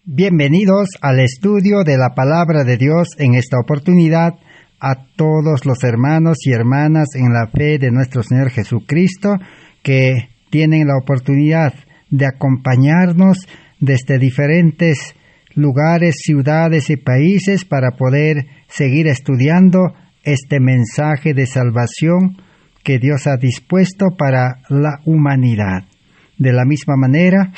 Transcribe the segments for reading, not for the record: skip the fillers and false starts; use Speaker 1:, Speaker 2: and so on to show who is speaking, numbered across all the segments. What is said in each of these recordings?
Speaker 1: Bienvenidos al estudio de la Palabra de Dios en esta oportunidad a todos los hermanos y hermanas en la fe de nuestro Señor Jesucristo que tienen la oportunidad de acompañarnos desde diferentes lugares, ciudades y países para poder seguir estudiando este mensaje de salvación que Dios ha dispuesto para la humanidad. De la misma manera,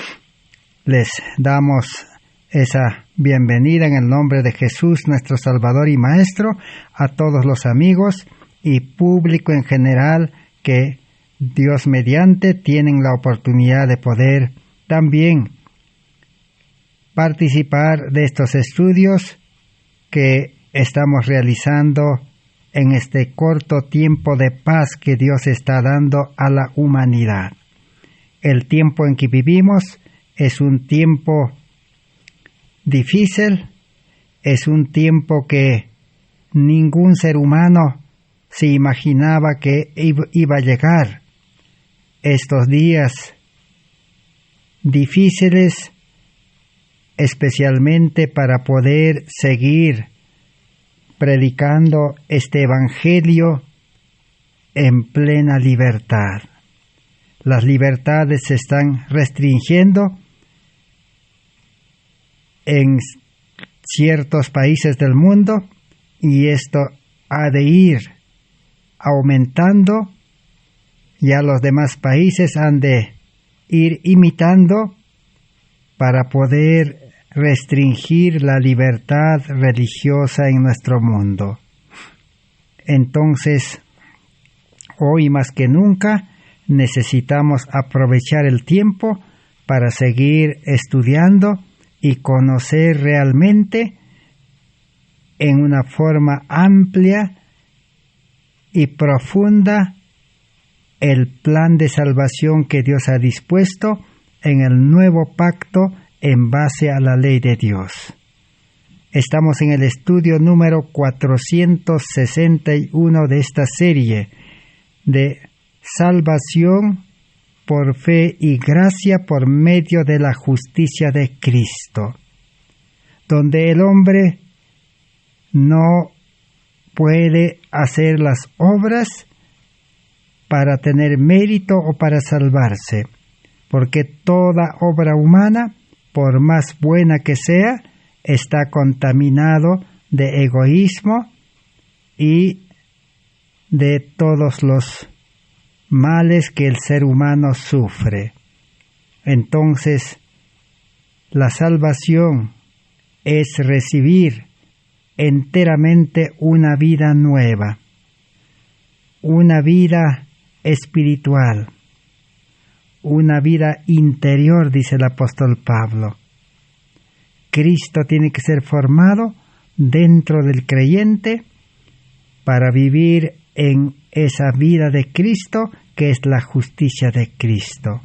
Speaker 1: les damos esa bienvenida en el nombre de Jesús, nuestro Salvador y Maestro, a todos los amigos y público en general que Dios mediante tienen la oportunidad de poder también participar de estos estudios que estamos realizando en este corto tiempo de paz que Dios está dando a la humanidad. El tiempo en que vivimos es un tiempo difícil, es un tiempo que ningún ser humano se imaginaba que iba a llegar. Estos días difíciles, especialmente para poder seguir predicando este evangelio en plena libertad. Las libertades se están restringiendo en ciertos países del mundo y esto ha de ir aumentando. Ya los demás países han de ir imitando para poder restringir la libertad religiosa en nuestro mundo. Entonces, hoy más que nunca, necesitamos aprovechar el tiempo para seguir estudiando y conocer realmente en una forma amplia y profunda el plan de salvación que Dios ha dispuesto en el nuevo pacto en base a la ley de Dios. Estamos en el estudio número 461 de esta serie de salvación por fe y gracia por medio de la justicia de Cristo, donde el hombre no puede hacer las obras para tener mérito o para salvarse, porque toda obra humana, por más buena que sea, está contaminado de egoísmo y de todos los males que el ser humano sufre. Entonces, la salvación es recibir enteramente una vida nueva, una vida espiritual, una vida interior, dice el apóstol Pablo. Cristo tiene que ser formado dentro del creyente para vivir en esa vida de Cristo, que es la justicia de Cristo.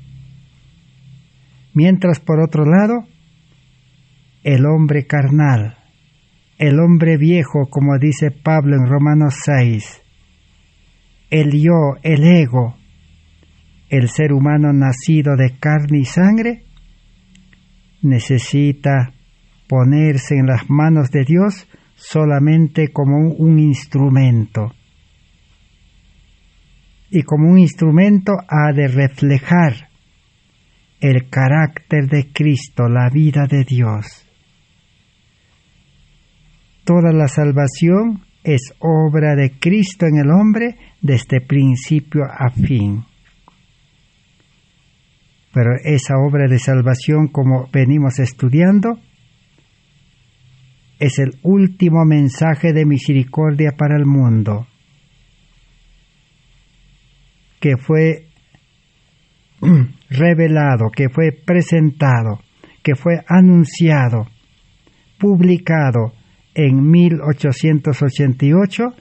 Speaker 1: Mientras, por otro lado, el hombre carnal, el hombre viejo, como dice Pablo en Romanos 6, el yo, el ego, el ser humano nacido de carne y sangre, necesita ponerse en las manos de Dios solamente como un instrumento. Y como un instrumento ha de reflejar el carácter de Cristo, la vida de Dios. Toda la salvación es obra de Cristo en el hombre desde principio a fin. Pero esa obra de salvación, como venimos estudiando, es el último mensaje de misericordia para el mundo, que fue revelado, que fue presentado, que fue anunciado, publicado en 1888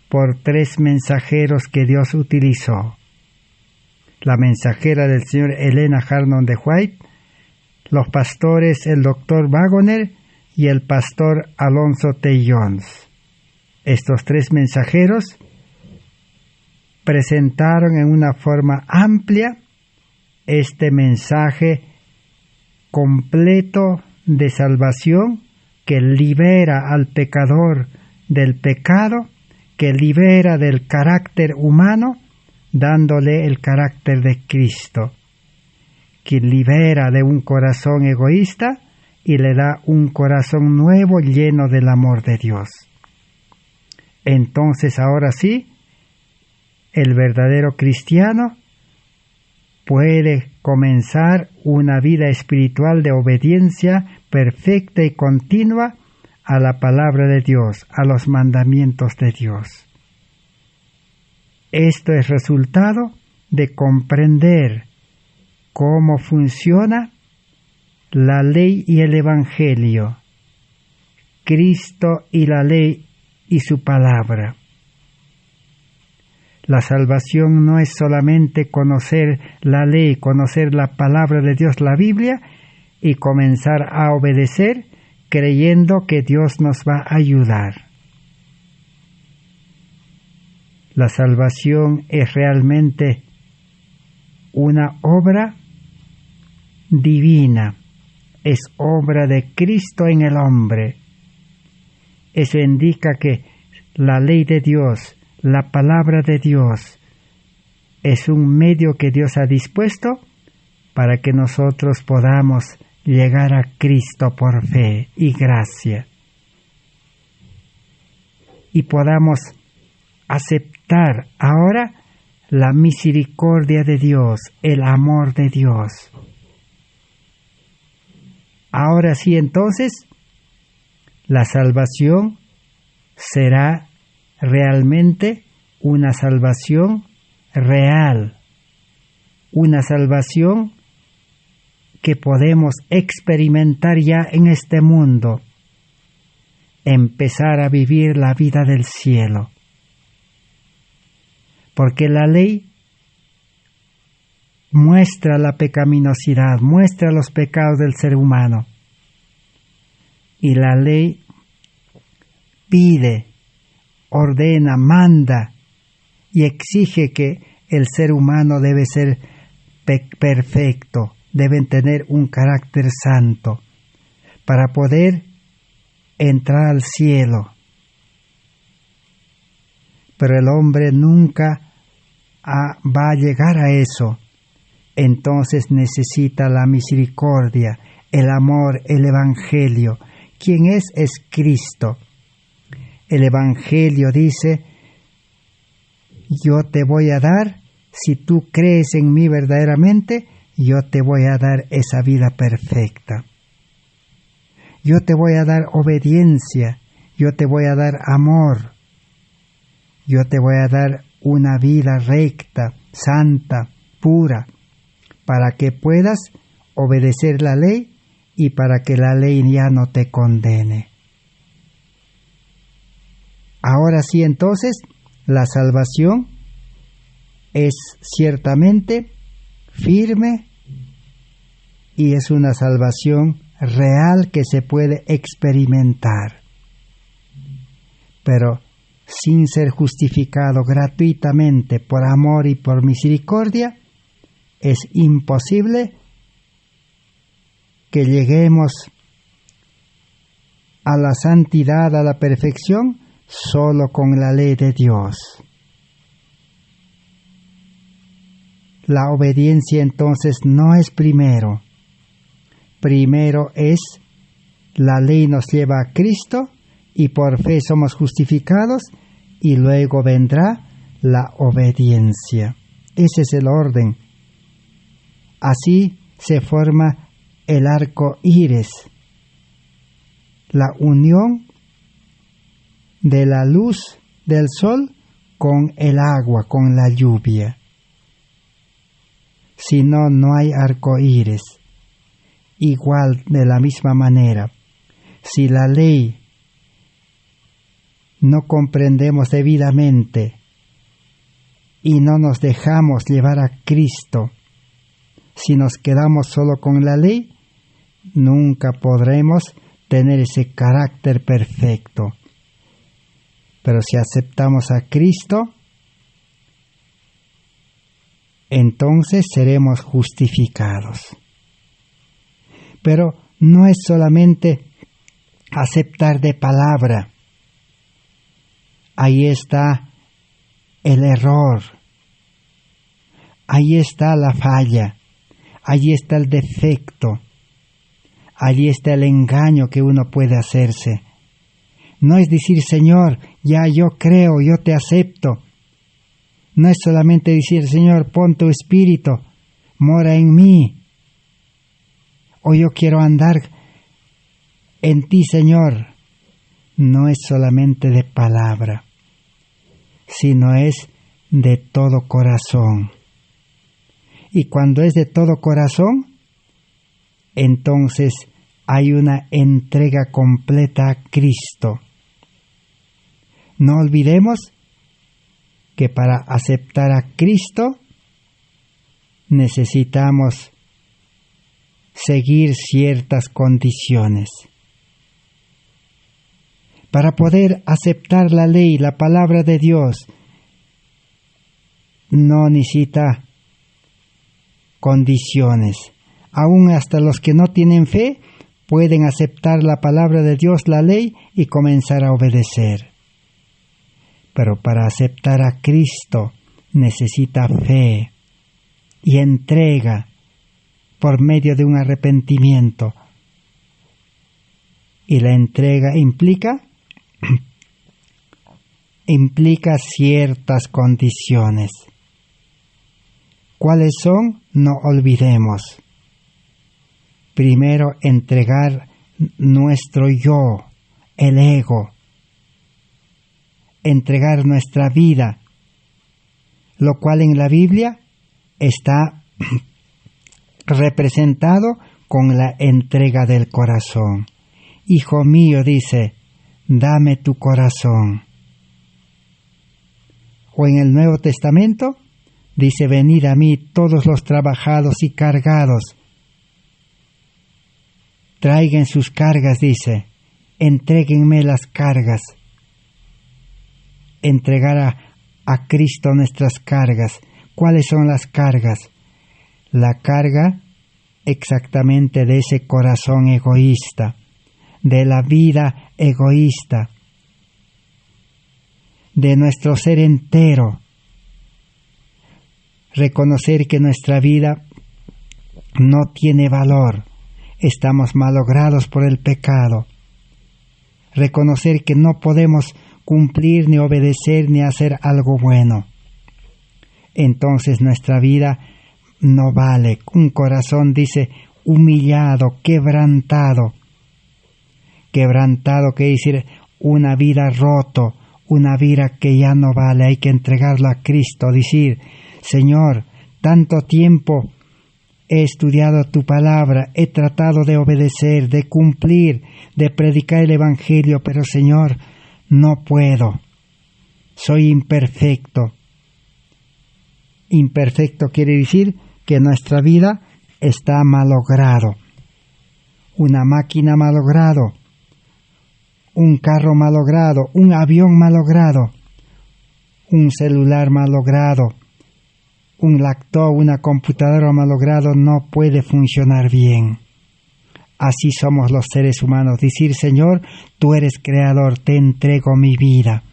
Speaker 1: por 3 mensajeros que Dios utilizó. La mensajera del señor Helena Harnon de White, los pastores el doctor Wagoner y el pastor Alonso T. Jones. Estos 3 mensajeros presentaron en una forma amplia este mensaje completo de salvación que libera al pecador del pecado, que libera del carácter humano, dándole el carácter de Cristo, que libera de un corazón egoísta y le da un corazón nuevo lleno del amor de Dios. Entonces, ahora sí, el verdadero cristiano puede comenzar una vida espiritual de obediencia perfecta y continua a la palabra de Dios, a los mandamientos de Dios. Esto es resultado de comprender cómo funciona la ley y el Evangelio, Cristo y la ley y su palabra. La salvación no es solamente conocer la ley, conocer la palabra de Dios, la Biblia, y comenzar a obedecer creyendo que Dios nos va a ayudar. La salvación es realmente una obra divina, es obra de Cristo en el hombre. Eso indica que la ley de Dios, la palabra de Dios, es un medio que Dios ha dispuesto para que nosotros podamos llegar a Cristo por fe y gracia, y podamos aceptar ahora la misericordia de Dios, el amor de Dios. Ahora sí, entonces, la salvación será realmente una salvación real, una salvación que podemos experimentar ya en este mundo, empezar a vivir la vida del cielo. Porque la ley muestra la pecaminosidad, muestra los pecados del ser humano. Y la ley pide, ordena, manda y exige que el ser humano debe ser perfecto, deben tener un carácter santo para poder entrar al cielo. Pero el hombre nunca va a llegar a eso. Entonces necesita la misericordia, el amor, el Evangelio. ¿Quién es? Es Cristo. El Evangelio dice: yo te voy a dar, si tú crees en mí verdaderamente, yo te voy a dar esa vida perfecta. Yo te voy a dar obediencia, yo te voy a dar amor, yo te voy a dar una vida recta, santa, pura, para que puedas obedecer la ley y para que la ley ya no te condene. Ahora sí, entonces, la salvación es ciertamente firme y es una salvación real que se puede experimentar. Pero sin ser justificado gratuitamente por amor y por misericordia, es imposible que lleguemos a la santidad, a la perfección, solo con la ley de Dios. La obediencia entonces no es primero. Primero es la ley nos lleva a Cristo y por fe somos justificados y luego vendrá la obediencia. Ese es el orden. Así se forma el arco iris, la unión de la luz del sol con el agua, con la lluvia. Si no, no hay arco iris. Igual, de la misma manera, si la ley no comprendemos debidamente y no nos dejamos llevar a Cristo, si nos quedamos solo con la ley, nunca podremos tener ese carácter perfecto. Pero si aceptamos a Cristo, entonces seremos justificados. Pero no es solamente aceptar de palabra. Ahí está el error, ahí está la falla, ahí está el defecto, ahí está el engaño que uno puede hacerse. No es decir, Señor, ya yo creo, yo te acepto. No es solamente decir, Señor, pon tu espíritu, mora en mí. O yo quiero andar en ti, Señor. No es solamente de palabra, sino es de todo corazón. Y cuando es de todo corazón, entonces hay una entrega completa a Cristo. No olvidemos que para aceptar a Cristo necesitamos seguir ciertas condiciones. Para poder aceptar la ley, la palabra de Dios, no necesita condiciones. Aún hasta los que no tienen fe pueden aceptar la palabra de Dios, la ley, y comenzar a obedecer. Pero para aceptar a Cristo necesita fe y entrega por medio de un arrepentimiento. Y la entrega implica ciertas condiciones. ¿Cuáles son? No olvidemos. Primero, entregar nuestro yo, el ego. Entregar nuestra vida, lo cual en la Biblia está representado con la entrega del corazón. Hijo mío, dice, dame tu corazón. O en el Nuevo Testamento dice, venid a mí todos los trabajados y cargados. Traigan sus cargas, dice, entréguenme las cargas. Entregar a Cristo nuestras cargas. ¿Cuáles son las cargas? La carga exactamente de ese corazón egoísta, de la vida egoísta, de nuestro ser entero. Reconocer que nuestra vida no tiene valor, estamos malogrados por el pecado. Reconocer que no podemos cumplir, ni obedecer, ni hacer algo bueno. Entonces nuestra vida no vale. Un corazón, dice, humillado, quebrantado. Quebrantado quiere decir una vida roto, una vida que ya no vale. Hay que entregarlo a Cristo. Decir, Señor, tanto tiempo he estudiado tu palabra, he tratado de obedecer, de cumplir, de predicar el Evangelio, pero Señor, no puedo. Soy imperfecto. Imperfecto quiere decir que nuestra vida está malogrado. Una máquina malogrado, un carro malogrado, un avión malogrado, un celular malogrado, un laptop, una computadora malogrado no puede funcionar bien. Así somos los seres humanos. Decir, Señor, tú eres creador, te entrego mi vida.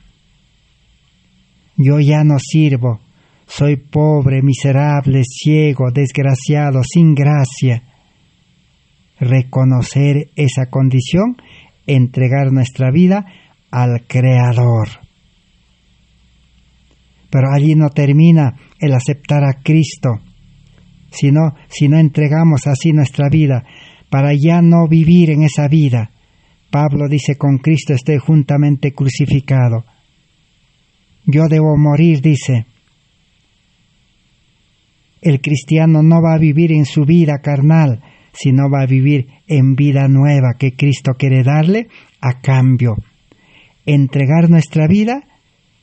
Speaker 1: Yo ya no sirvo, soy pobre, miserable, ciego, desgraciado, sin gracia. Reconocer esa condición, entregar nuestra vida al Creador. Pero allí no termina el aceptar a Cristo, si no entregamos así nuestra vida, para ya no vivir en esa vida. Pablo dice, con Cristo estoy juntamente crucificado. Yo debo morir, dice. El cristiano no va a vivir en su vida carnal, sino va a vivir en vida nueva que Cristo quiere darle a cambio. Entregar nuestra vida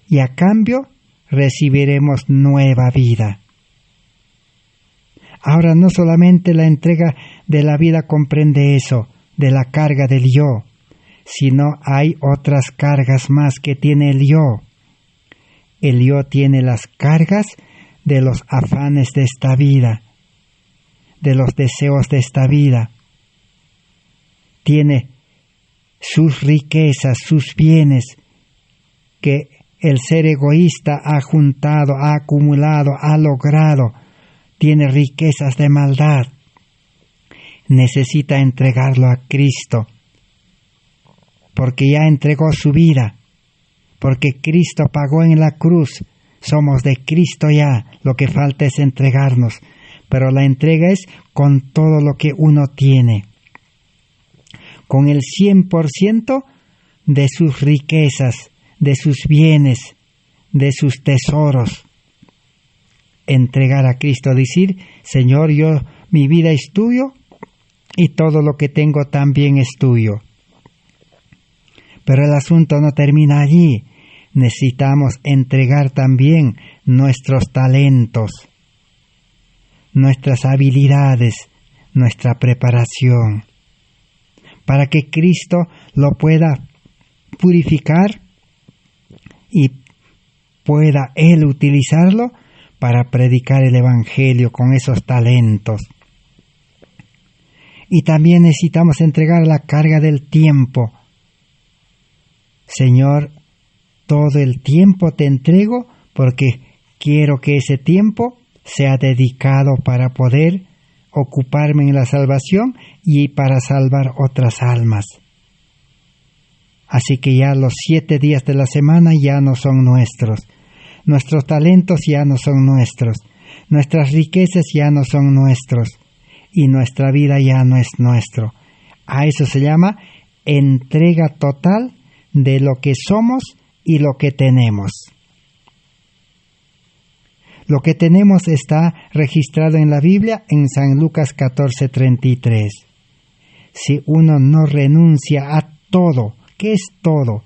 Speaker 1: y a cambio recibiremos nueva vida. Ahora no solamente la entrega de la vida comprende eso, de la carga del yo, sino hay otras cargas más que tiene el yo. El yo tiene las cargas de los afanes de esta vida, de los deseos de esta vida, tiene sus riquezas, sus bienes, que el ser egoísta ha juntado, ha acumulado, ha logrado, tiene riquezas de maldad, necesita entregarlo a Cristo, porque ya entregó su vida, porque Cristo pagó en la cruz. Somos de Cristo ya, lo que falta es entregarnos, pero la entrega es con todo lo que uno tiene, con el 100% de sus riquezas, de sus bienes, de sus tesoros. Entregar a Cristo, decir: Señor, mi vida es tuyo y todo lo que tengo también es tuyo. Pero el asunto no termina allí. Necesitamos entregar también nuestros talentos, nuestras habilidades, nuestra preparación, para que Cristo lo pueda purificar y pueda Él utilizarlo para predicar el Evangelio con esos talentos. Y también necesitamos entregar la carga del tiempo. Señor, todo el tiempo te entrego porque quiero que ese tiempo sea dedicado para poder ocuparme en la salvación y para salvar otras almas. Así que ya los 7 días de la semana ya no son nuestros. Nuestros talentos ya no son nuestros. Nuestras riquezas ya no son nuestros. Y nuestra vida ya no es nuestro. A eso se llama entrega total de lo que somos y lo que tenemos. Lo que tenemos está registrado en la Biblia en San Lucas 14:33. Si uno no renuncia a todo, ¿qué es todo?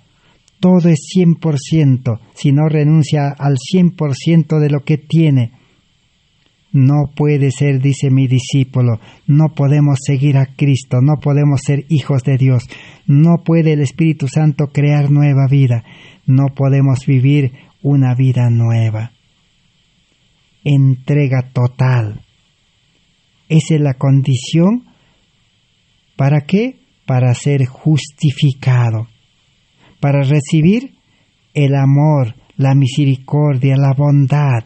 Speaker 1: Todo es 100%. Si no renuncia al 100% de lo que tiene, no puede ser, dice mi discípulo, no podemos seguir a Cristo, no podemos ser hijos de Dios, no puede el Espíritu Santo crear nueva vida, no podemos vivir una vida nueva. Entrega total. Esa es la condición. ¿Para qué? Para ser justificado, para recibir el amor, la misericordia, la bondad.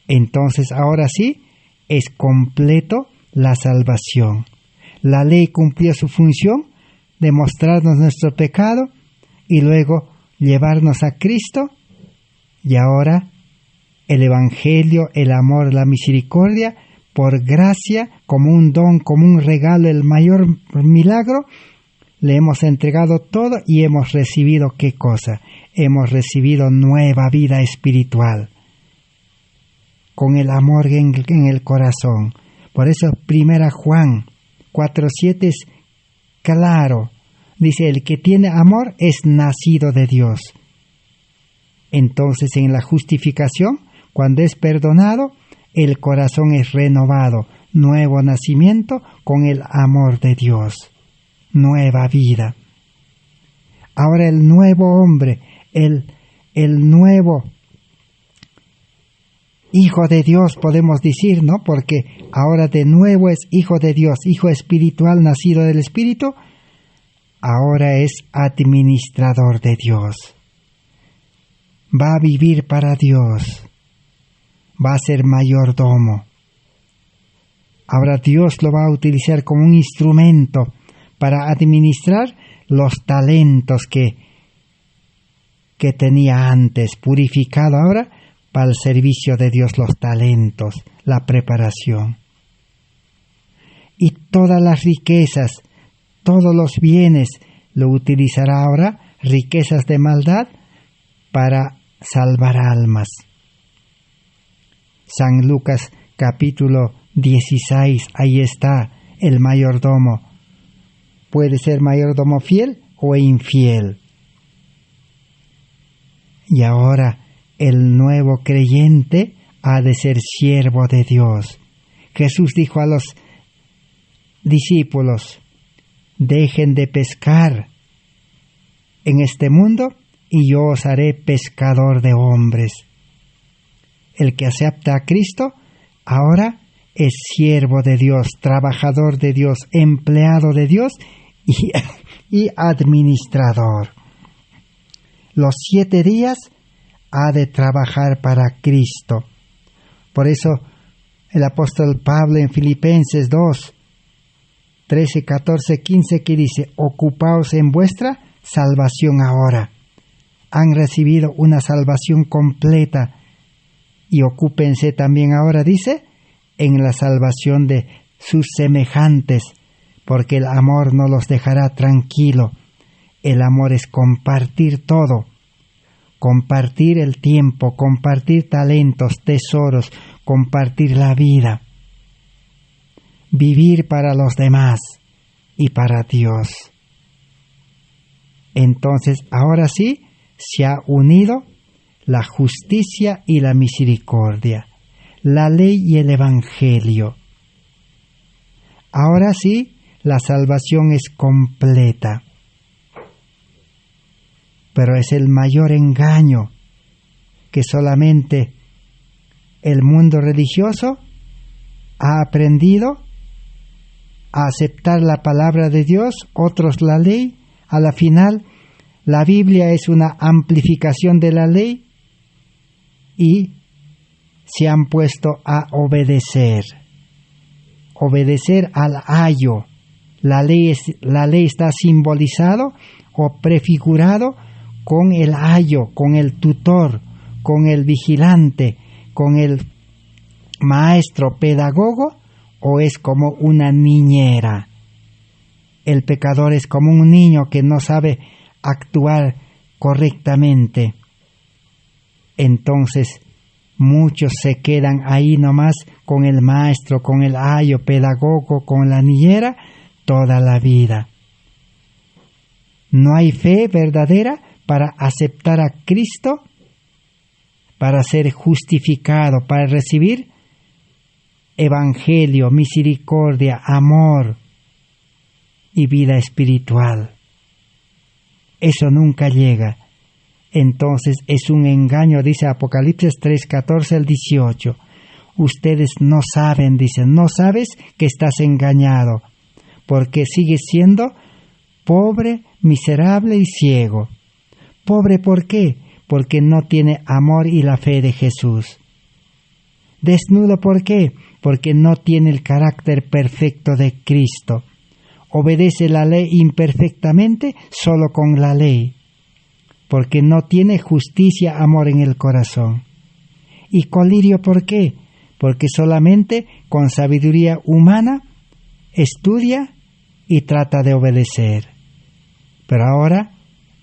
Speaker 1: Entonces, ahora sí, es completo la salvación. La ley cumplió su función de mostrarnos nuestro pecado y luego llevarnos a Cristo. Y ahora el Evangelio, el amor, la misericordia, por gracia, como un don, como un regalo, el mayor milagro, le hemos entregado todo y hemos recibido ¿qué cosa? Hemos recibido nueva vida espiritual, con el amor en el corazón. Por eso 1 Juan 4:7 es claro. Dice, el que tiene amor es nacido de Dios. Entonces en la justificación, cuando es perdonado, el corazón es renovado, nuevo nacimiento con el amor de Dios, nueva vida. Ahora el nuevo hombre, el nuevo Hijo de Dios, podemos decir, ¿no? Porque ahora de nuevo es Hijo de Dios, Hijo espiritual, nacido del Espíritu. Ahora es administrador de Dios. Va a vivir para Dios. Va a ser mayordomo. Ahora Dios lo va a utilizar como un instrumento para administrar los talentos que tenía antes, purificado ahora para el servicio de Dios, los talentos, la preparación. Y todas las riquezas, todos los bienes, lo utilizará ahora, riquezas de maldad, para salvar almas. San Lucas capítulo 16, ahí está el mayordomo. Puede ser mayordomo fiel o infiel. Y ahora el nuevo creyente ha de ser siervo de Dios. Jesús dijo a los discípulos, dejen de pescar en este mundo y yo os haré pescador de hombres. El que acepta a Cristo ahora es siervo de Dios, trabajador de Dios, empleado de Dios y administrador. Los 7 días ha de trabajar para Cristo. Por eso el apóstol Pablo en Filipenses 2, 13, 14, 15, que dice: ocupaos en vuestra salvación ahora. Han recibido una salvación completa y ocúpense también ahora, dice, en la salvación de sus semejantes, porque el amor no los dejará tranquilo. El amor es compartir todo, compartir el tiempo, compartir talentos, tesoros, compartir la vida, vivir para los demás y para Dios. Entonces, ahora sí, se ha unido la justicia y la misericordia, la ley y el evangelio. Ahora sí, la salvación es completa. Pero es el mayor engaño que solamente el mundo religioso ha aprendido a aceptar la palabra de Dios, otros la ley. A la final, la Biblia es una amplificación de la ley y se han puesto a obedecer al ayo. La ley está simbolizado o prefigurado con el ayo, con el tutor, con el vigilante, con el maestro pedagogo, o es como una niñera. El pecador es como un niño que no sabe actuar correctamente. Entonces, muchos se quedan ahí nomás con el maestro, con el ayo pedagogo, con la niñera, toda la vida. No hay fe verdadera para aceptar a Cristo, para ser justificado, para recibir evangelio, misericordia, amor y vida espiritual. Eso nunca llega. Entonces es un engaño, dice Apocalipsis 3, 14 al 18. Ustedes no saben, dicen, no sabes que estás engañado, porque sigues siendo pobre, miserable y ciego. ¿Pobre por qué? Porque no tiene amor y la fe de Jesús. Desnudo ¿por qué? Porque no tiene el carácter perfecto de Cristo. Obedece la ley imperfectamente, solo con la ley, porque no tiene justicia, amor en el corazón. ¿Y colirio por qué? Porque solamente con sabiduría humana estudia y trata de obedecer. Pero ahora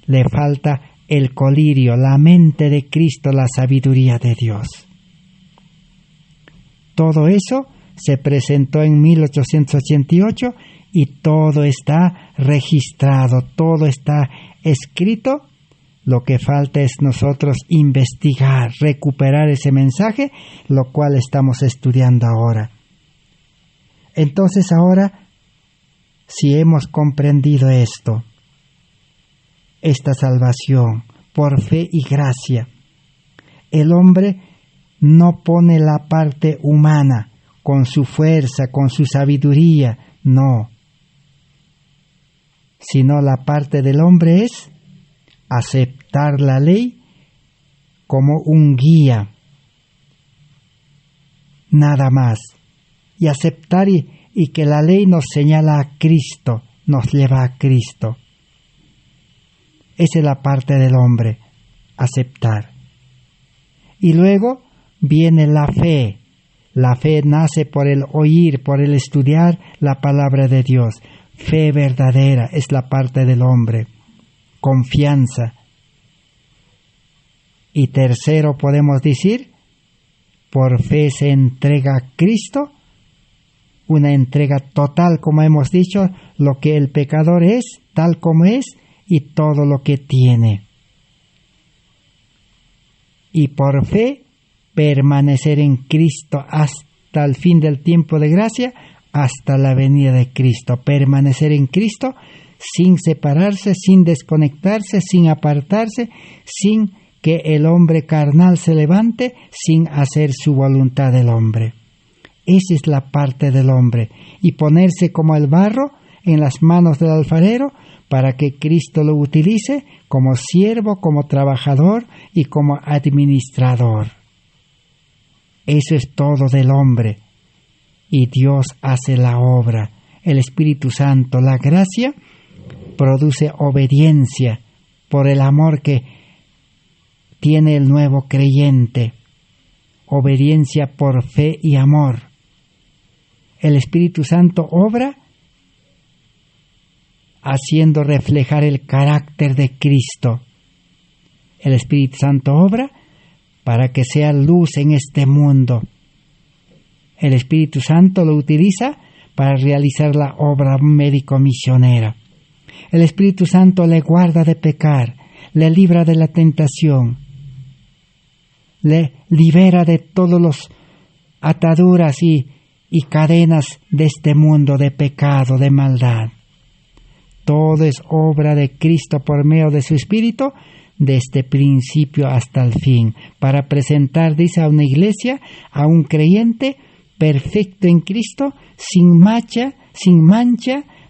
Speaker 1: le falta el colirio, la mente de Cristo, la sabiduría de Dios. Todo eso se presentó en 1888 y todo está registrado, todo está escrito. Lo que falta es nosotros investigar, recuperar ese mensaje, lo cual estamos estudiando ahora. Entonces ahora, si hemos comprendido esto, esta salvación por fe y gracia, el hombre no pone la parte humana con su fuerza, con su sabiduría, no, sino la parte del hombre es aceptar la ley como un guía, nada más, y aceptar y que la ley nos señala a Cristo, nos lleva a Cristo. Esa es la parte del hombre, aceptar. Y luego viene la fe. La fe nace por el oír, por el estudiar la palabra de Dios. Fe verdadera es la parte del hombre. Confianza. Y tercero podemos decir, por fe se entrega a Cristo, una entrega total, como hemos dicho, lo que el pecador es, tal como es, y todo lo que tiene. Y por fe permanecer en Cristo hasta el fin del tiempo de gracia, hasta la venida de Cristo. Permanecer en Cristo sin separarse, sin desconectarse, sin apartarse, sin que el hombre carnal se levante, sin hacer su voluntad del hombre. Esa es la parte del hombre, y ponerse como el barro en las manos del alfarero para que Cristo lo utilice como siervo, como trabajador y como administrador. Eso es todo del hombre. Y Dios hace la obra. El Espíritu Santo, la gracia, produce obediencia por el amor que tiene el nuevo creyente. Obediencia por fe y amor. El Espíritu Santo obra haciendo reflejar el carácter de Cristo. El Espíritu Santo obra para que sea luz en este mundo. El Espíritu Santo lo utiliza para realizar la obra médico-misionera. El Espíritu Santo le guarda de pecar, le libra de la tentación, le libera de todas las ataduras y cadenas de este mundo de pecado, de maldad. Todo es obra de Cristo por medio de su Espíritu, desde principio hasta el fin, para presentar, dice, a una iglesia, a un creyente perfecto en Cristo, sin mancha,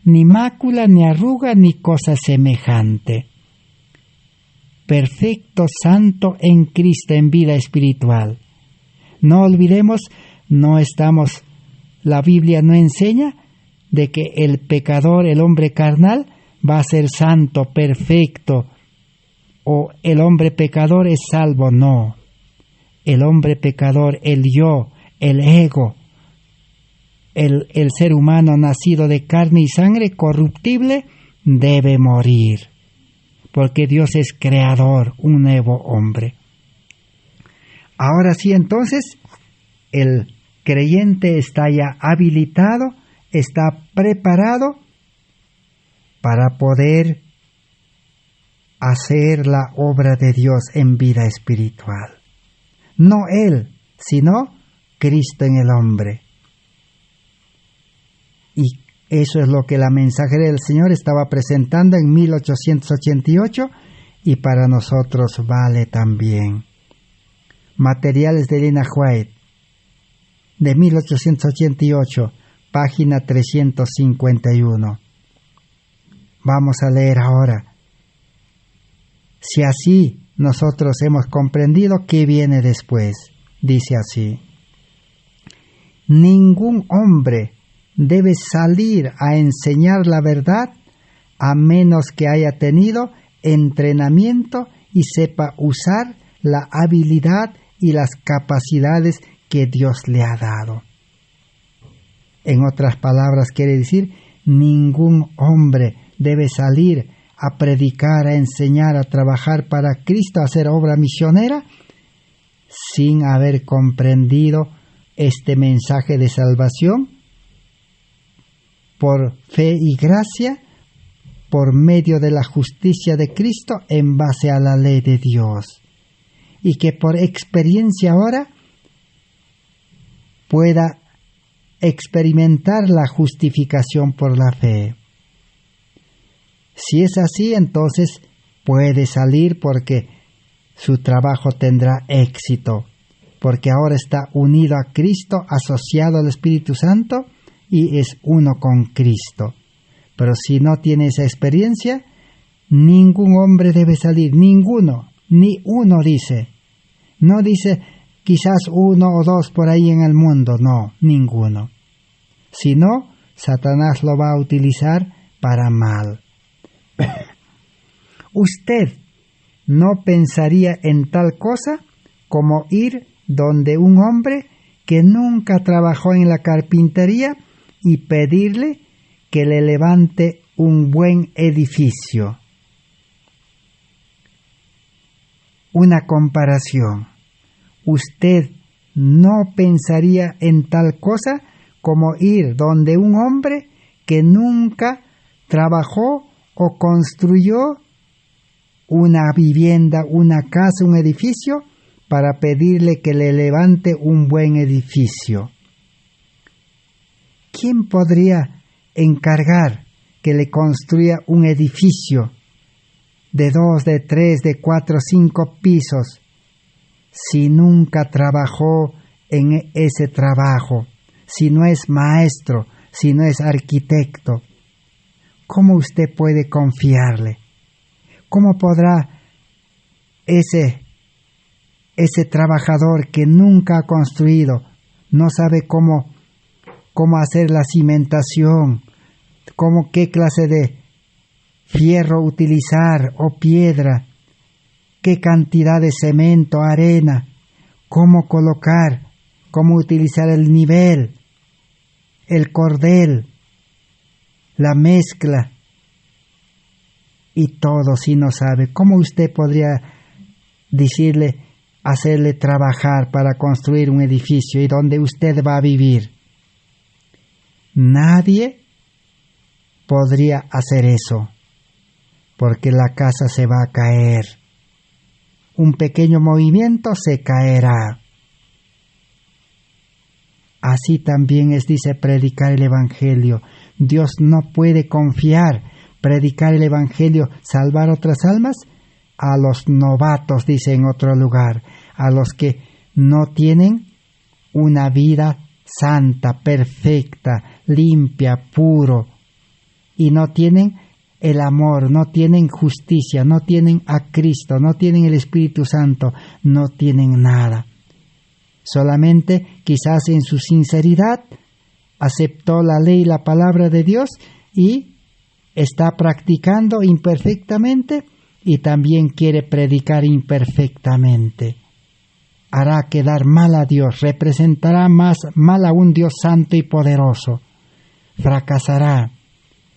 Speaker 1: ni mácula, ni arruga, ni cosa semejante. Perfecto, santo en Cristo, en vida espiritual. No olvidemos, la Biblia no enseña de que el pecador, el hombre carnal, va a ser santo, perfecto, o el hombre pecador es salvo. No. El hombre pecador, el yo, el ego, el ser humano nacido de carne y sangre, corruptible, debe morir, porque Dios es creador, un nuevo hombre. Ahora sí, entonces, el creyente está ya habilitado, está preparado para poder hacer la obra de Dios en vida espiritual. No él, sino Cristo en el hombre. Y eso es lo que la mensajera del Señor estaba presentando en 1888 y para nosotros vale también. Materiales de Elena White, de 1888, página 351. Vamos a leer ahora. Si así nosotros hemos comprendido, ¿qué viene después? Dice así: ningún hombre debe salir a enseñar la verdad a menos que haya tenido entrenamiento y sepa usar la habilidad y las capacidades que Dios le ha dado. En otras palabras, quiere decir, ningún hombre debe salir a predicar, a enseñar, a trabajar para Cristo, a hacer obra misionera, sin haber comprendido este mensaje de salvación por fe y gracia, por medio de la justicia de Cristo en base a la ley de Dios, y que por experiencia ahora pueda experimentar la justificación por la fe. Si es así, entonces puede salir porque su trabajo tendrá éxito, porque ahora está unido a Cristo, asociado al Espíritu Santo y es uno con Cristo. Pero si no tiene esa experiencia, ningún hombre debe salir, ninguno, ni uno dice. No dice quizás uno o dos por ahí en el mundo, no, ninguno. Si no, Satanás lo va a utilizar para mal. Usted no pensaría en tal cosa como ir donde un hombre que nunca trabajó en la carpintería y pedirle que le levante un buen edificio. Una comparación. Usted no pensaría en tal cosa como ir donde un hombre que nunca trabajó o construyó una vivienda, una casa, un edificio, para pedirle que le levante un buen edificio. ¿Quién podría encargar que le construya un edificio de 2, de 3, de 4, 5 pisos si nunca trabajó en ese trabajo, si no es maestro, si no es arquitecto? ¿Cómo usted puede confiarle? ¿Cómo podrá ese trabajador que nunca ha construido, no sabe cómo hacer la cimentación, qué clase de fierro utilizar o piedra, qué cantidad de cemento, arena, cómo colocar, cómo utilizar el nivel, el cordel, la mezcla y todo? Si no sabe, ¿cómo usted podría decirle, hacerle trabajar para construir un edificio y donde usted va a vivir? Nadie podría hacer eso, porque la casa se va a caer. Un pequeño movimiento se caerá. Así también dice, predicar el Evangelio. Dios no puede confiar, predicar el Evangelio, salvar otras almas, a los novatos, dice en otro lugar, a los que no tienen una vida santa, perfecta, limpia, puro, y no tienen el amor, no tienen justicia, no tienen a Cristo, no tienen el Espíritu Santo, no tienen nada. Solamente quizás en su sinceridad aceptó la ley y la palabra de Dios y está practicando imperfectamente y también quiere predicar imperfectamente. Hará quedar mal a Dios, representará más mal a un Dios santo y poderoso. Fracasará,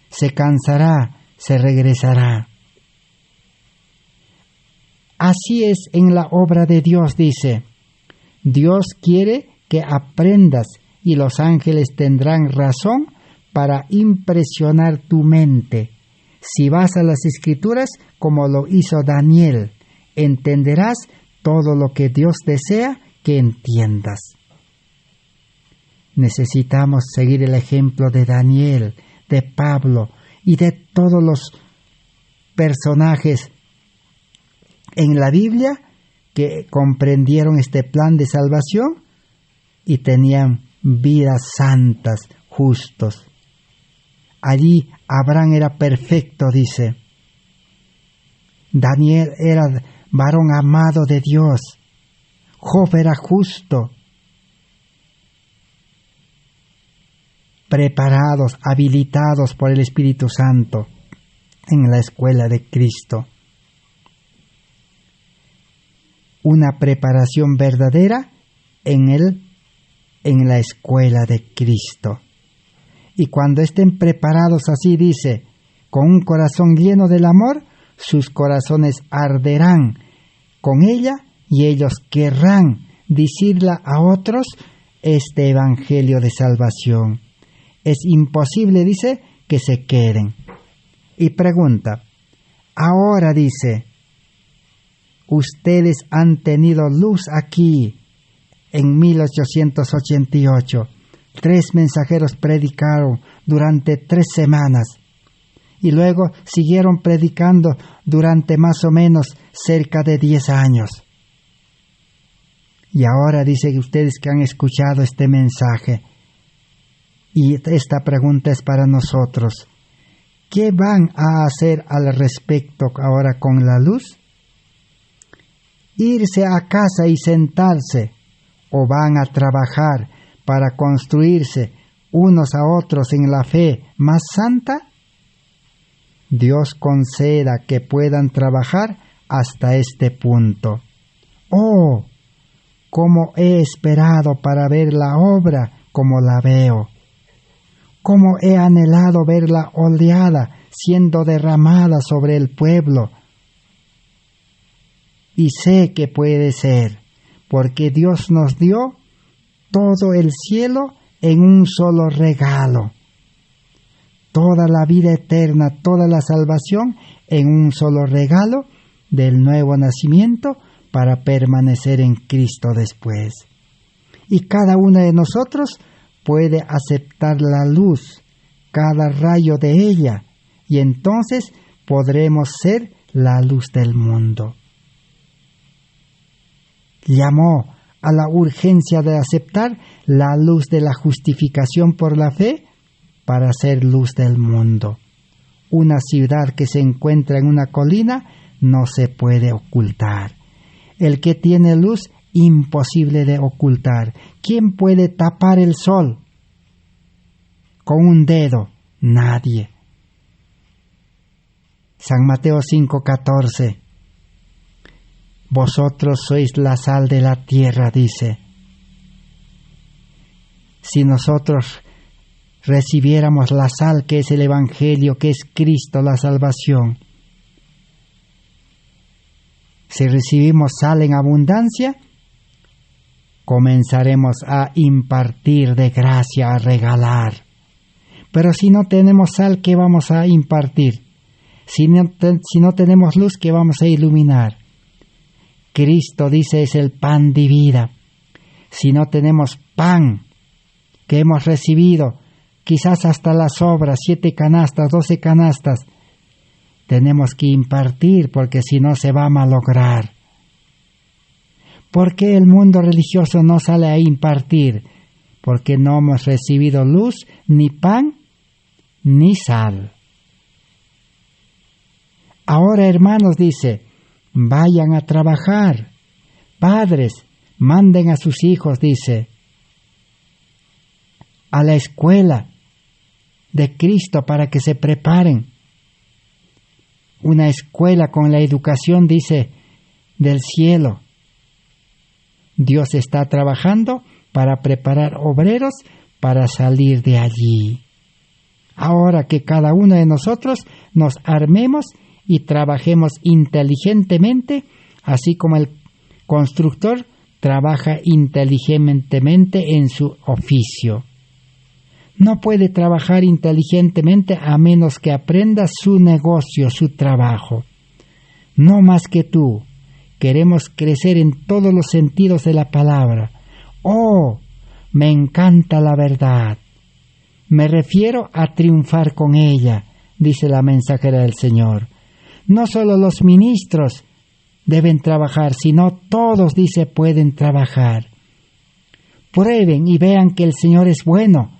Speaker 1: se cansará, se regresará. Así es en la obra de Dios, dice. Dios quiere que aprendas y los ángeles tendrán razón para impresionar tu mente. Si vas a las Escrituras como lo hizo Daniel, entenderás todo lo que Dios desea que entiendas. Necesitamos seguir el ejemplo de Daniel, de Pablo y de todos los personajes en la Biblia que comprendieron este plan de salvación y tenían vidas santas, justos. Allí Abraham era perfecto, dice. Daniel era varón amado de Dios. Job era justo. Preparados, habilitados por el Espíritu Santo en la escuela de Cristo. Una preparación verdadera en la escuela de Cristo. Y cuando estén preparados así, dice, con un corazón lleno del amor, sus corazones arderán con ella y ellos querrán decirla a otros este evangelio de salvación. Es imposible, dice, que se queden. Y pregunta, ahora dice, ustedes han tenido luz aquí en 1888. 3 mensajeros predicaron durante 3 semanas y luego siguieron predicando durante más o menos cerca de 10 años. Y ahora dice ustedes que han escuchado este mensaje. Y esta pregunta es para nosotros. ¿Qué van a hacer al respecto ahora con la luz? ¿Irse a casa y sentarse o van a trabajar para construirse unos a otros en la fe más santa? Dios conceda que puedan trabajar hasta este punto. ¡Oh! ¡Cómo he esperado para ver la obra como la veo! ¡Cómo he anhelado ver la oleada siendo derramada sobre el pueblo! Y sé que puede ser, porque Dios nos dio todo el cielo en un solo regalo. Toda la vida eterna, toda la salvación en un solo regalo del nuevo nacimiento para permanecer en Cristo después. Y cada uno de nosotros puede aceptar la luz, cada rayo de ella, y entonces podremos ser la luz del mundo. Llamó a la urgencia de aceptar la luz de la justificación por la fe para ser luz del mundo. Una ciudad que se encuentra en una colina no se puede ocultar. El que tiene luz, imposible de ocultar. ¿Quién puede tapar el sol con un dedo? Nadie. San Mateo 5:14. Vosotros sois la sal de la tierra, dice. Si nosotros recibiéramos la sal que es el Evangelio, que es Cristo, la salvación, si recibimos sal en abundancia, comenzaremos a impartir de gracia, a regalar. Pero si no tenemos sal, ¿qué vamos a impartir? Si no tenemos luz, ¿qué vamos a iluminar? Cristo, dice, es el pan de vida. Si no tenemos pan que hemos recibido, quizás hasta las sobras, 7 canastas, 12 canastas, tenemos que impartir, porque si no se va a malograr. ¿Por qué el mundo religioso no sale a impartir? Porque no hemos recibido luz, ni pan, ni sal. Ahora, hermanos, dice, vayan a trabajar. Padres, manden a sus hijos, dice, a la escuela de Cristo para que se preparen. Una escuela con la educación, dice, del cielo. Dios está trabajando para preparar obreros para salir de allí. Ahora que cada uno de nosotros nos armemos y trabajemos inteligentemente, así como el constructor trabaja inteligentemente en su oficio. No puede trabajar inteligentemente a menos que aprenda su negocio, su trabajo. No más que tú. Queremos crecer en todos los sentidos de la palabra. ¡Oh! Me encanta la verdad. Me refiero a triunfar con ella, dice la mensajera del Señor. No solo los ministros deben trabajar, sino todos, dice, pueden trabajar. Prueben y vean que el Señor es bueno.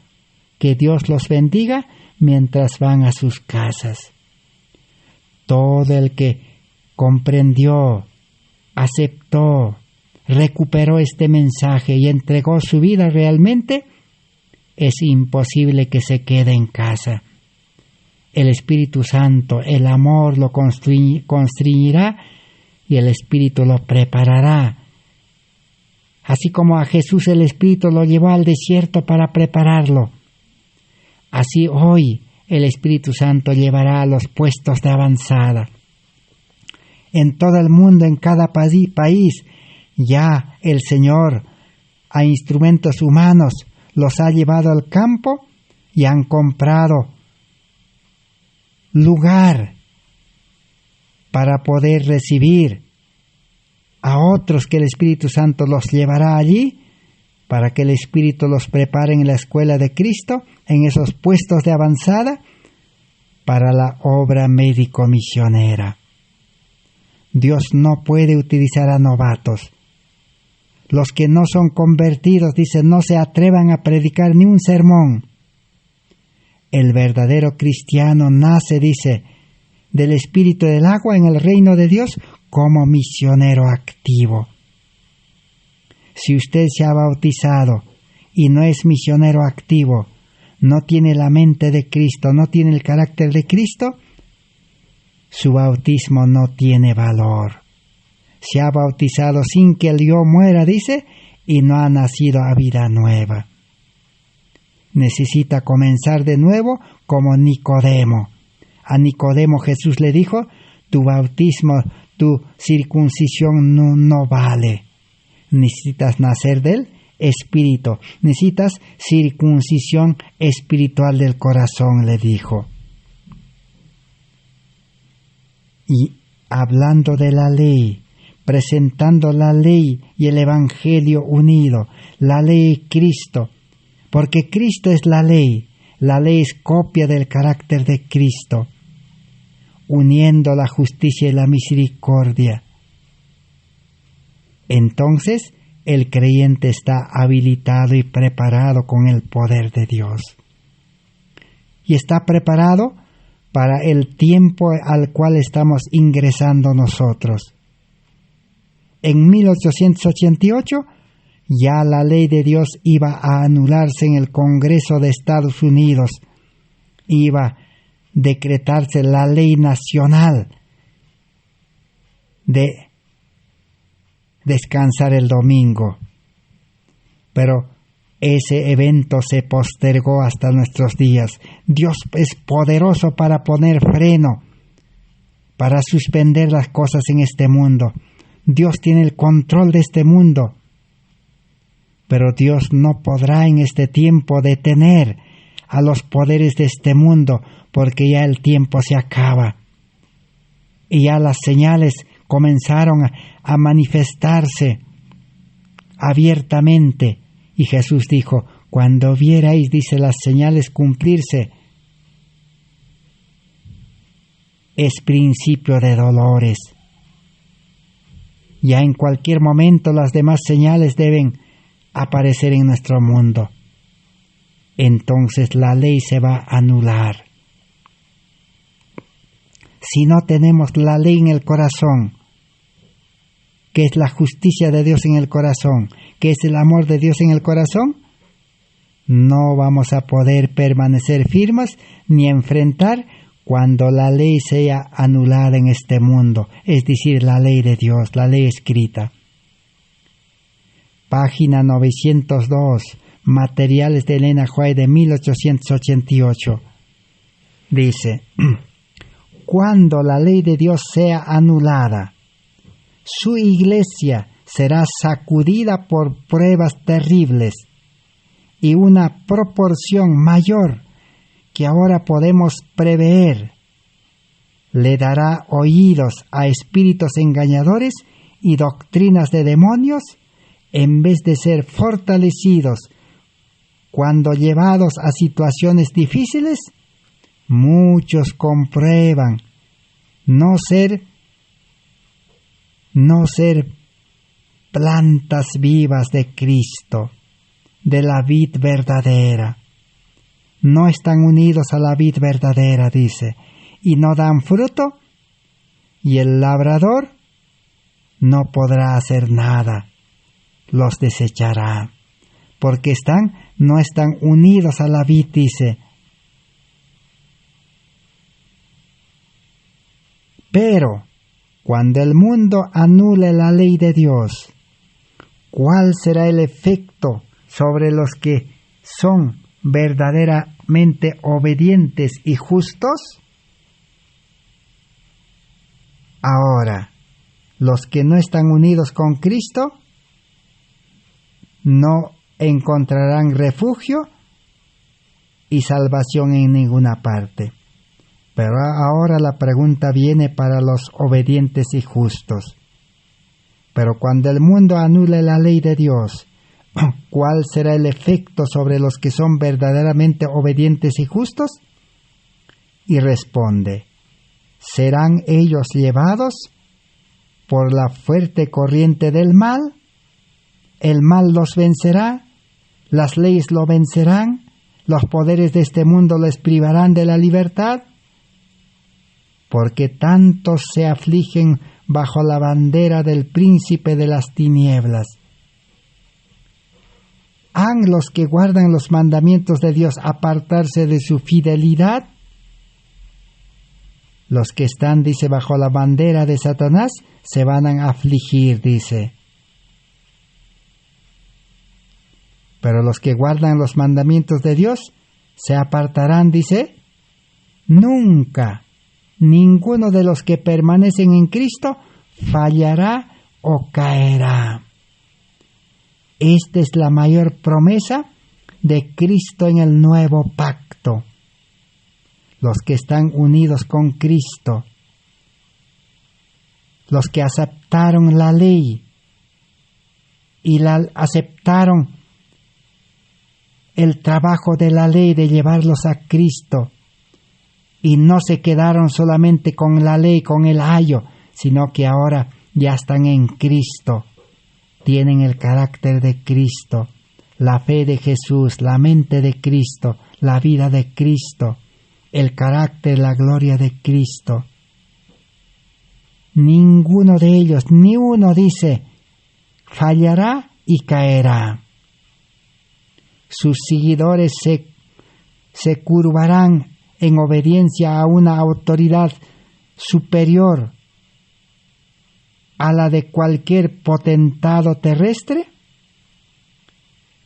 Speaker 1: Que Dios los bendiga mientras van a sus casas. Todo el que comprendió, aceptó, recuperó este mensaje y entregó su vida realmente, es imposible que se quede en casa. El Espíritu Santo, el amor lo constriñirá y el Espíritu lo preparará. Así como a Jesús el Espíritu lo llevó al desierto para prepararlo, así hoy el Espíritu Santo llevará a los puestos de avanzada. En todo el mundo, en cada país, ya el Señor a instrumentos humanos los ha llevado al campo y han comprado lugar para poder recibir a otros que el Espíritu Santo los llevará allí, para que el Espíritu los prepare en la escuela de Cristo, en esos puestos de avanzada, para la obra médico-misionera. Dios no puede utilizar a novatos. Los que no son convertidos, dice, no se atrevan a predicar ni un sermón. El verdadero cristiano nace, dice, del Espíritu del agua en el reino de Dios como misionero activo. Si usted se ha bautizado y no es misionero activo, no tiene la mente de Cristo, no tiene el carácter de Cristo, su bautismo no tiene valor. Se ha bautizado sin que el yo muera, dice, y no ha nacido a vida nueva. Necesita comenzar de nuevo como Nicodemo. A Nicodemo Jesús le dijo, tu bautismo, tu circuncisión no vale. Necesitas nacer del Espíritu, necesitas circuncisión espiritual del corazón, le dijo. Y hablando de la ley, presentando la ley y el Evangelio unido, la ley y Cristo, porque Cristo es la ley es copia del carácter de Cristo, uniendo la justicia y la misericordia. Entonces, el creyente está habilitado y preparado con el poder de Dios. Y está preparado para el tiempo al cual estamos ingresando nosotros. En 1888 ya la ley de Dios iba a anularse en el Congreso de Estados Unidos. Iba a decretarse la ley nacional de descansar el domingo. Pero ese evento se postergó hasta nuestros días. Dios es poderoso para poner freno, para suspender las cosas en este mundo. Dios tiene el control de este mundo. Pero Dios no podrá en este tiempo detener a los poderes de este mundo, porque ya el tiempo se acaba. Y ya las señales comenzaron a manifestarse abiertamente. Y Jesús dijo, cuando vierais, dice, las señales cumplirse, es principio de dolores. Ya en cualquier momento las demás señales deben aparecer en nuestro mundo. Entonces la ley se va a anular. Si no tenemos la ley en el corazón, que es la justicia de Dios en el corazón, que es el amor de Dios en el corazón, no vamos a poder permanecer firmes ni enfrentar cuando la ley sea anulada en este mundo, es decir, la ley de Dios, la ley escrita. Página 902, Materiales de Elena White de 1888. Dice, cuando la ley de Dios sea anulada, su iglesia será sacudida por pruebas terribles y una proporción mayor que ahora podemos prever le dará oídos a espíritus engañadores y doctrinas de demonios, en vez de ser fortalecidos cuando llevados a situaciones difíciles. Muchos comprueban no ser plantas vivas de Cristo, de la vid verdadera. No están unidos a la vid verdadera, dice, y no dan fruto, y el labrador no podrá hacer nada, los desechará, porque no están unidos a la vid, dice. Pero cuando el mundo anule la ley de Dios, ¿cuál será el efecto sobre los que son verdaderamente obedientes y justos? Ahora, los que no están unidos con Cristo no encontrarán refugio y salvación en ninguna parte. Pero ahora la pregunta viene para los obedientes y justos. Pero cuando el mundo anule la ley de Dios, ¿cuál será el efecto sobre los que son verdaderamente obedientes y justos? Y responde, ¿serán ellos llevados por la fuerte corriente del mal? ¿El mal los vencerá? ¿Las leyes lo vencerán? ¿Los poderes de este mundo les privarán de la libertad? Porque tantos se afligen bajo la bandera del príncipe de las tinieblas. ¿Han los que guardan los mandamientos de Dios apartarse de su fidelidad? Los que están, dice, bajo la bandera de Satanás, se van a afligir, dice. Pero los que guardan los mandamientos de Dios se apartarán, dice. Nunca ninguno de los que permanecen en Cristo fallará o caerá. Esta es la mayor promesa de Cristo en el nuevo pacto. Los que están unidos con Cristo, los que aceptaron la ley y aceptaron el trabajo de la ley de llevarlos a Cristo, y no se quedaron solamente con la ley, con el ayo, sino que ahora ya están en Cristo. tienen el carácter de Cristo, la fe de Jesús, la mente de Cristo, la vida de Cristo, el carácter, la gloria de Cristo. Ninguno de ellos, ni uno dice, fallará y caerá. Sus seguidores se curvarán en obediencia a una autoridad superior a la de cualquier potentado terrestre.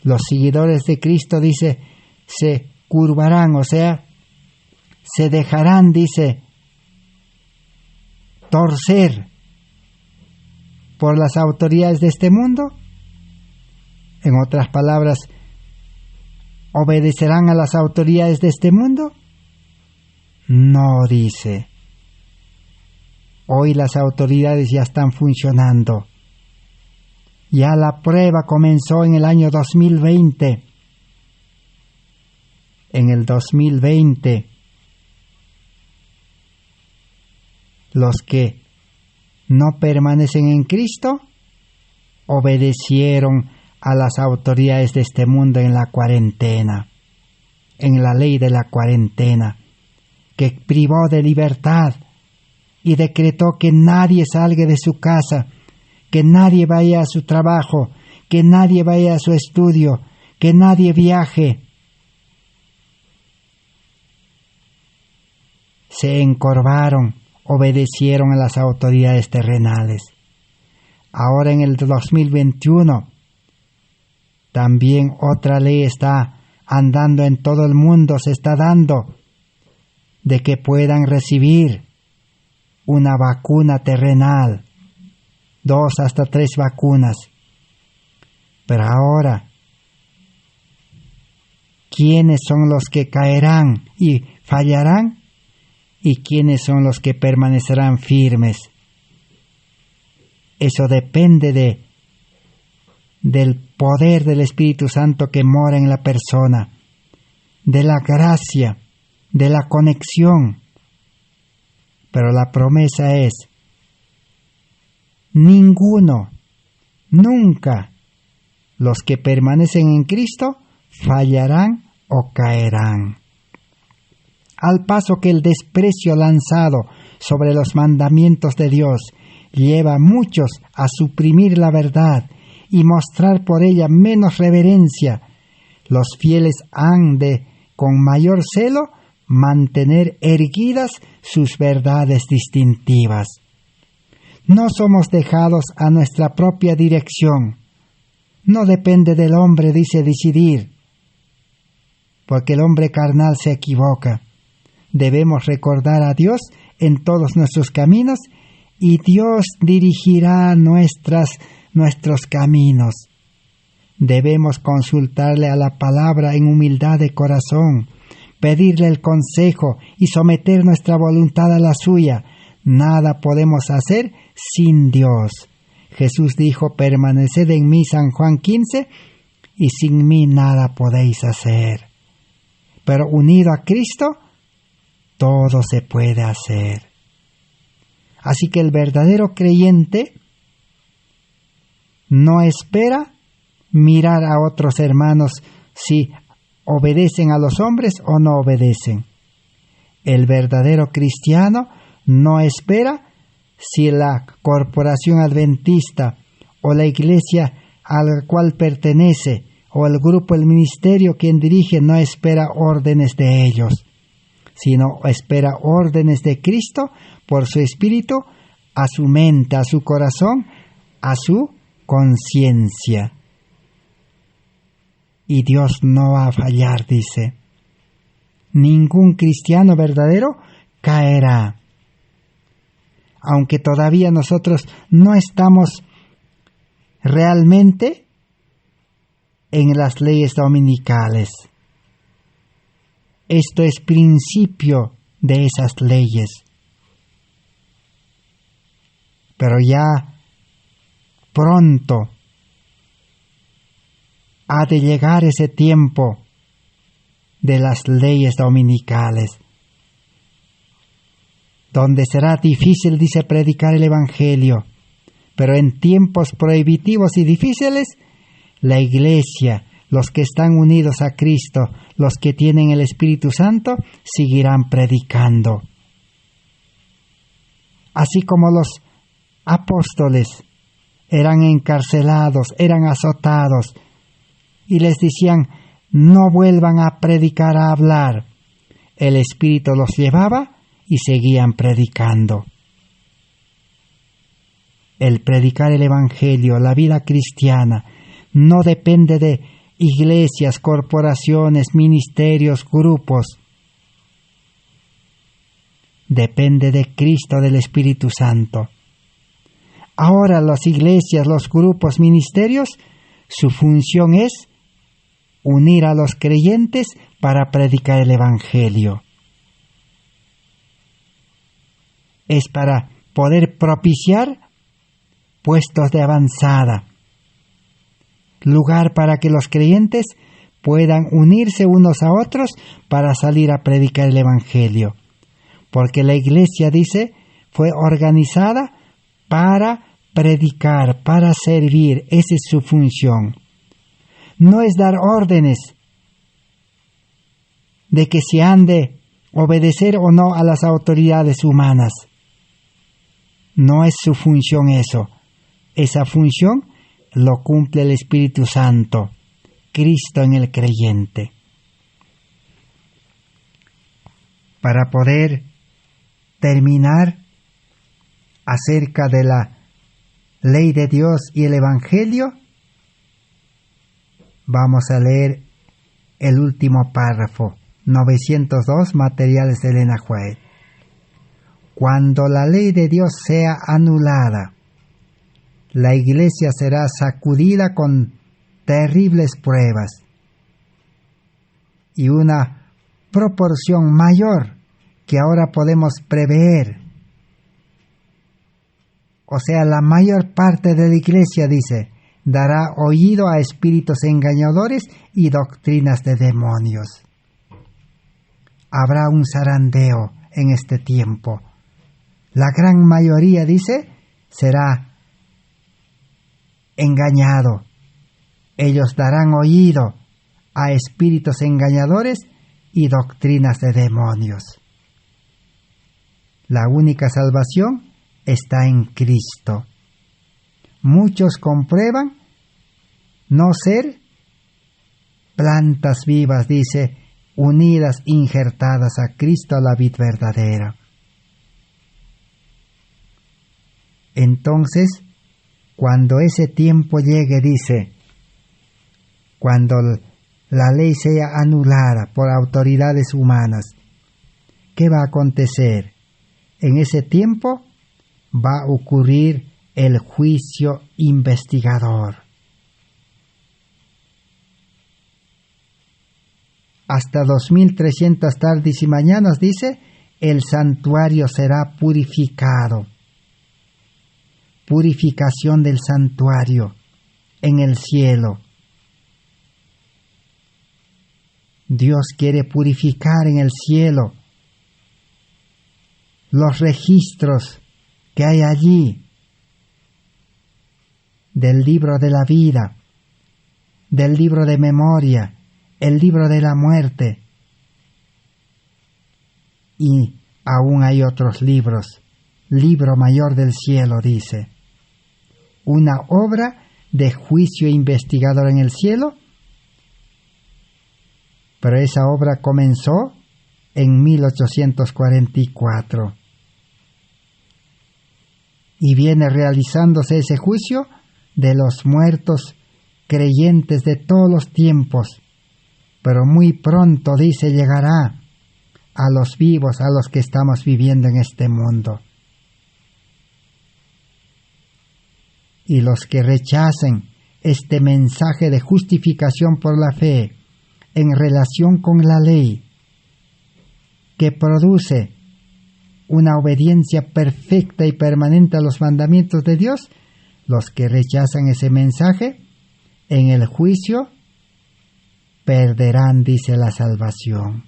Speaker 1: Los seguidores de Cristo, dice, se curvarán, o sea, se dejarán, dice, torcer por las autoridades de este mundo. En otras palabras, ¿obedecerán a las autoridades de este mundo? No, dice. Hoy las autoridades ya están funcionando. Ya la prueba comenzó en el año 2020. En el 2020, los que no permanecen en Cristo obedecieron a las autoridades de este mundo en la cuarentena, en la ley de la cuarentena, que privó de libertad y decretó que nadie salga de su casa, que nadie vaya a su trabajo, que nadie vaya a su estudio, que nadie viaje. Se encorvaron, obedecieron a las autoridades terrenales. Ahora en el 2021, también otra ley está andando en todo el mundo, se está dando, de que puedan recibir una vacuna terrenal, 2 hasta 3 vacunas. Pero ahora, ¿quiénes son los que caerán y fallarán? ¿Y quiénes son los que permanecerán firmes? Eso depende del poder del Espíritu Santo que mora en la persona, de la gracia, de la conexión. Pero la promesa es, ninguno, nunca, los que permanecen en Cristo fallarán o caerán. Al paso que el desprecio lanzado sobre los mandamientos de Dios lleva a muchos a suprimir la verdad y mostrar por ella menos reverencia, los fieles han de, con mayor celo, mantener erguidas sus verdades distintivas. No somos dejados a nuestra propia dirección. No depende del hombre, dice, decidir, porque el hombre carnal se equivoca. Debemos recordar a Dios en todos nuestros caminos y Dios dirigirá nuestros caminos. Debemos consultarle a la palabra en humildad de corazón, pedirle el consejo y someter nuestra voluntad a la suya. Nada podemos hacer sin Dios. Jesús dijo, permaneced en mí, San Juan 15, y sin mí nada podéis hacer. Pero unido a Cristo, todo se puede hacer. Así que el verdadero creyente no espera mirar a otros hermanos si obedecen a los hombres o no obedecen. El verdadero cristiano no espera si la corporación adventista o la iglesia a la cual pertenece o el grupo, el ministerio quien dirige, no espera órdenes de ellos, sino espera órdenes de Cristo por su espíritu a su mente, a su corazón, a su conciencia. Y Dios no va a fallar, dice. Ningún cristiano verdadero caerá. Aunque todavía nosotros no estamos realmente en las leyes dominicales. Esto es principio de esas leyes. Pero ya pronto ha de llegar ese tiempo de las leyes dominicales, donde será difícil, dice, predicar el Evangelio, pero en tiempos prohibitivos y difíciles, la Iglesia, los que están unidos a Cristo, los que tienen el Espíritu Santo, seguirán predicando. Así como los apóstoles eran encarcelados, eran azotados, y les decían, no vuelvan a predicar, a hablar. El Espíritu los llevaba y seguían predicando. El predicar el Evangelio, la vida cristiana, no depende de iglesias, corporaciones, ministerios, grupos. Depende de Cristo, del Espíritu Santo. Ahora las iglesias, los grupos, ministerios, su función es unir a los creyentes para predicar el Evangelio. Es para poder propiciar puestos de avanzada, lugar para que los creyentes puedan unirse unos a otros para salir a predicar el Evangelio. Porque la iglesia, dice, fue organizada para predicar, para servir. Esa es su función. No es dar órdenes de que se han de obedecer o no a las autoridades humanas. No es su función eso. Esa función lo cumple el Espíritu Santo, Cristo en el creyente. Para poder terminar acerca de la ley de Dios y el Evangelio, vamos a leer el último párrafo, 902, Materiales de Elena White. Cuando la ley de Dios sea anulada, la Iglesia será sacudida con terribles pruebas y una proporción mayor que ahora podemos prever. O sea, la mayor parte de la Iglesia, dice, dará oído a espíritus engañadores y doctrinas de demonios. Habrá un zarandeo en este tiempo. La gran mayoría, dice, será engañado. Ellos darán oído a espíritus engañadores y doctrinas de demonios. La única salvación está en Cristo. Muchos comprueban no ser plantas vivas, dice, unidas, injertadas a Cristo, a la vid verdadera. Entonces, cuando ese tiempo llegue, dice, cuando la ley sea anulada por autoridades humanas, ¿qué va a acontecer? En ese tiempo va a ocurrir el juicio investigador. Hasta 2300 tardes y mañanas, dice, el santuario será purificado. Purificación del santuario en el cielo. Dios quiere purificar en el cielo los registros que hay allí del libro de la vida, del libro de memoria, el libro de la muerte. Y aún hay otros libros, libro mayor del cielo, dice. Una obra de juicio investigador en el cielo, pero esa obra comenzó en 1844 y viene realizándose ese juicio de los muertos creyentes de todos los tiempos, pero muy pronto, dice, llegará a los vivos, a los que estamos viviendo en este mundo. Y los que rechacen este mensaje de justificación por la fe en relación con la ley, que produce una obediencia perfecta y permanente a los mandamientos de Dios, los que rechazan ese mensaje, en el juicio perderán, dice, la salvación.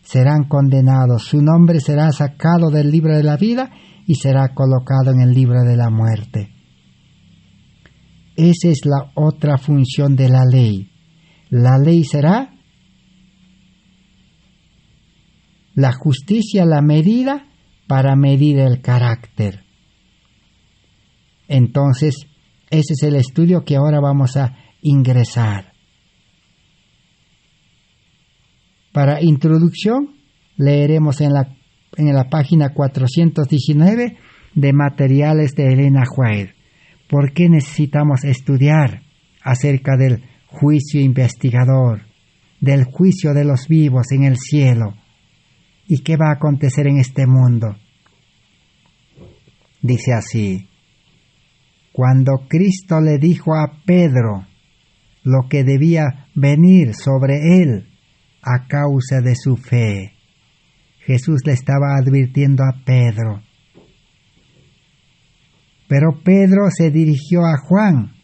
Speaker 1: Serán condenados, su nombre será sacado del libro de la vida y será colocado en el libro de la muerte. Esa es la otra función de la ley. La ley será la justicia, la medida para medir el carácter. Entonces, ese es el estudio que ahora vamos a ingresar. Para introducción, leeremos en la página 419 de Materiales de Elena White. ¿Por qué necesitamos estudiar acerca del juicio investigador, del juicio de los vivos en el cielo? ¿Y qué va a acontecer en este mundo? Dice así: cuando Cristo le dijo a Pedro lo que debía venir sobre él a causa de su fe, Jesús le estaba advirtiendo a Pedro. Pero Pedro se dirigió a Juan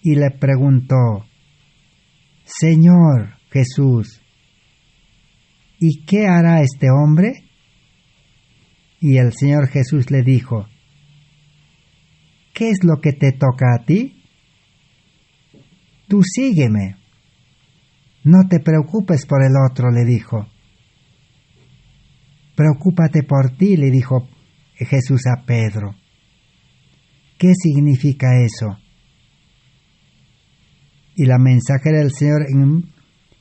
Speaker 1: y le preguntó: Señor Jesús, ¿y qué hará este hombre? Y el Señor Jesús le dijo: ¿qué es lo que te toca a ti? Tú sígueme. No te preocupes por el otro, le dijo. Preocúpate por ti, le dijo Jesús a Pedro. ¿Qué significa eso? Y la mensajera del Señor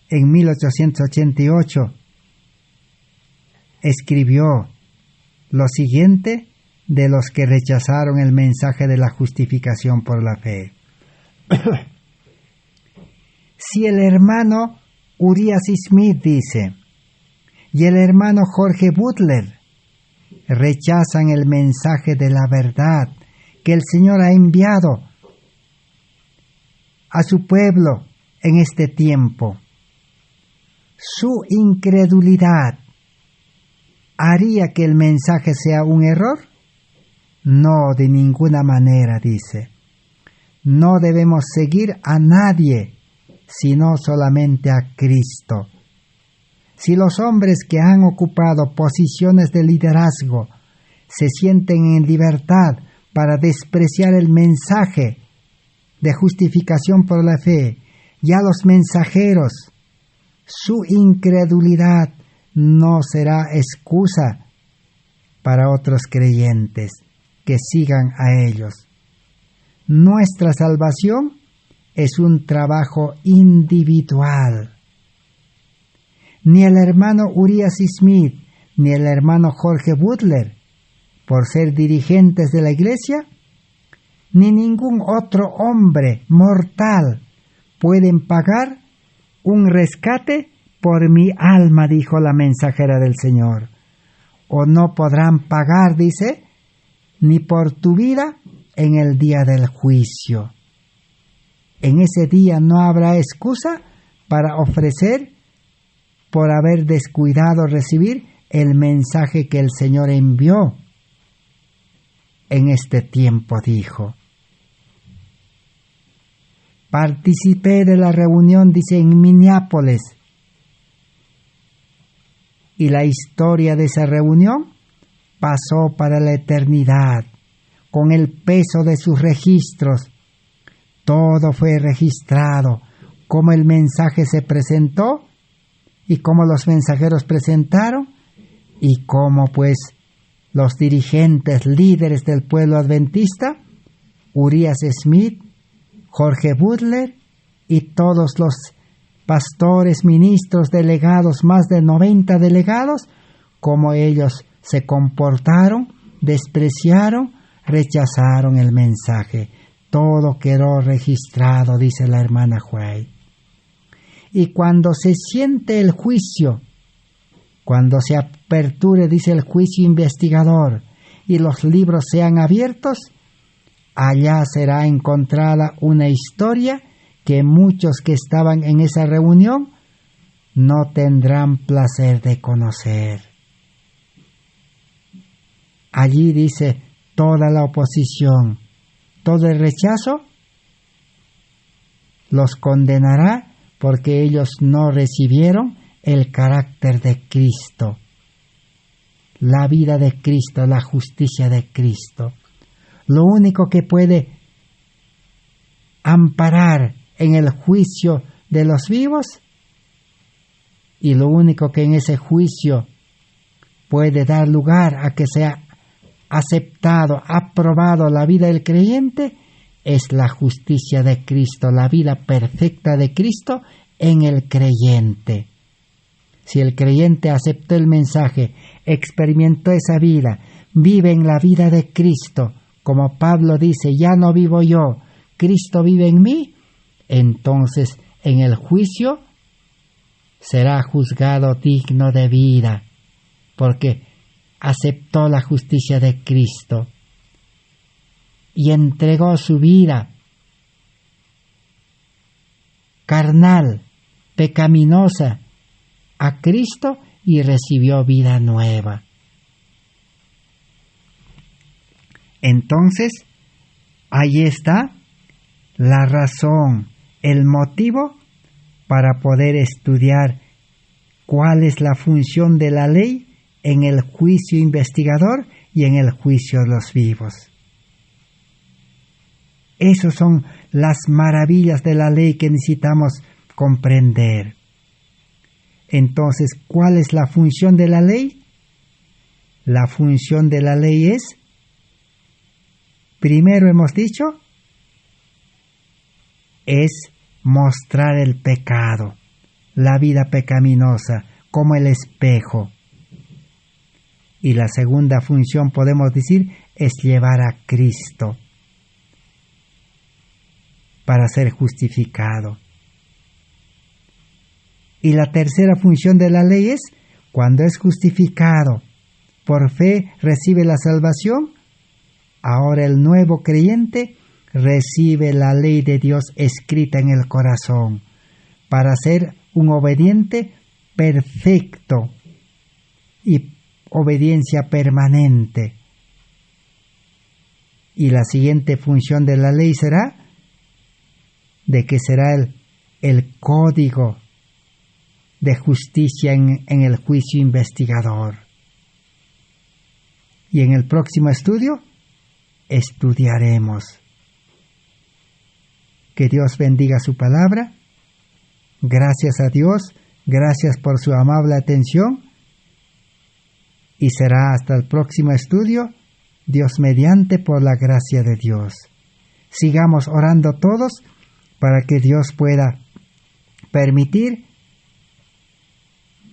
Speaker 1: en 1888 escribió lo siguiente de los que rechazaron el mensaje de la justificación por la fe. Si el hermano Urias Smith dice, y el hermano Jorge Butler rechazan el mensaje de la verdad que el Señor ha enviado a su pueblo en este tiempo, su incredulidad ¿haría que el mensaje sea un error? No, de ninguna manera, dice. No debemos seguir a nadie, sino solamente a Cristo. Si los hombres que han ocupado posiciones de liderazgo se sienten en libertad para despreciar el mensaje de justificación por la fe, ya los mensajeros, su incredulidad no será excusa para otros creyentes que sigan a ellos. Nuestra salvación es un trabajo individual. Ni el hermano Urias Smith ni el hermano Jorge Butler, por ser dirigentes de la iglesia, ni ningún otro hombre mortal pueden pagar un rescate por mi alma, dijo la mensajera del Señor. O no podrán pagar, dice, ni por tu vida en el día del juicio. En ese día no habrá excusa para ofrecer por haber descuidado recibir el mensaje que el Señor envió en este tiempo, dijo. Participé de la reunión, dice, en Minneapolis, y la historia de esa reunión pasó para la eternidad, con el peso de sus registros. Todo fue registrado, cómo el mensaje se presentó, y cómo los mensajeros presentaron, y cómo pues los dirigentes, líderes del pueblo adventista, Urias Smith, Jorge Butler y todos los pastores, ministros, delegados, más de 90 delegados, cómo ellos se comportaron, despreciaron, rechazaron el mensaje. Todo quedó registrado, dice la hermana White. Y cuando se siente el juicio, cuando se aperture, dice, el juicio investigador y los libros sean abiertos, allá será encontrada una historia que muchos que estaban en esa reunión no tendrán placer de conocer. Allí dice, toda la oposición, todo el rechazo los condenará porque ellos no recibieron el carácter de Cristo, la vida de Cristo, la justicia de Cristo. Lo único que puede amparar en el juicio de los vivos, y lo único que en ese juicio puede dar lugar a que sea aceptado, aprobado la vida del creyente, es la justicia de Cristo, la vida perfecta de Cristo en el creyente. Si el creyente aceptó el mensaje, experimentó esa vida, vive en la vida de Cristo, como Pablo dice, ya no vivo yo, Cristo vive en mí, entonces en el juicio será juzgado digno de vida, porque aceptó la justicia de Cristo y entregó su vida carnal, pecaminosa, a Cristo y recibió vida nueva. Entonces, ahí está la razón, el motivo para poder estudiar cuál es la función de la ley en el juicio investigador y en el juicio de los vivos. Esas son las maravillas de la ley que necesitamos comprender. Entonces, ¿cuál es la función de la ley? La función de la ley es, primero hemos dicho, es mostrar el pecado, la vida pecaminosa, como el espejo. Y la segunda función, podemos decir, es llevar a Cristo para ser justificado. Y la tercera función de la ley es, cuando es justificado, por fe recibe la salvación, ahora el nuevo creyente recibe la ley de Dios escrita en el corazón, para ser un obediente perfecto y obediencia permanente. Y la siguiente función de la ley será de que será el código de justicia en el juicio investigador. Y en el próximo estudio estudiaremos. Que Dios bendiga su palabra. Gracias a Dios, gracias por su amable atención. Y será hasta el próximo estudio, Dios mediante, por la gracia de Dios. Sigamos orando todos para que Dios pueda permitir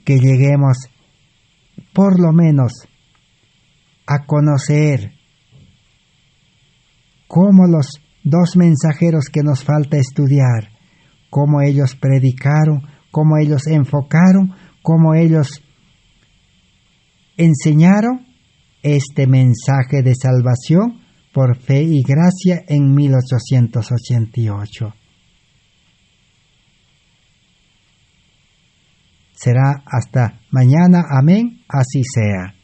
Speaker 1: que lleguemos por lo menos a conocer cómo los dos mensajeros que nos falta estudiar, cómo ellos predicaron, cómo ellos enfocaron, cómo ellos enseñaron este mensaje de salvación por fe y gracia en 1888. Será hasta mañana. Amén. Así sea.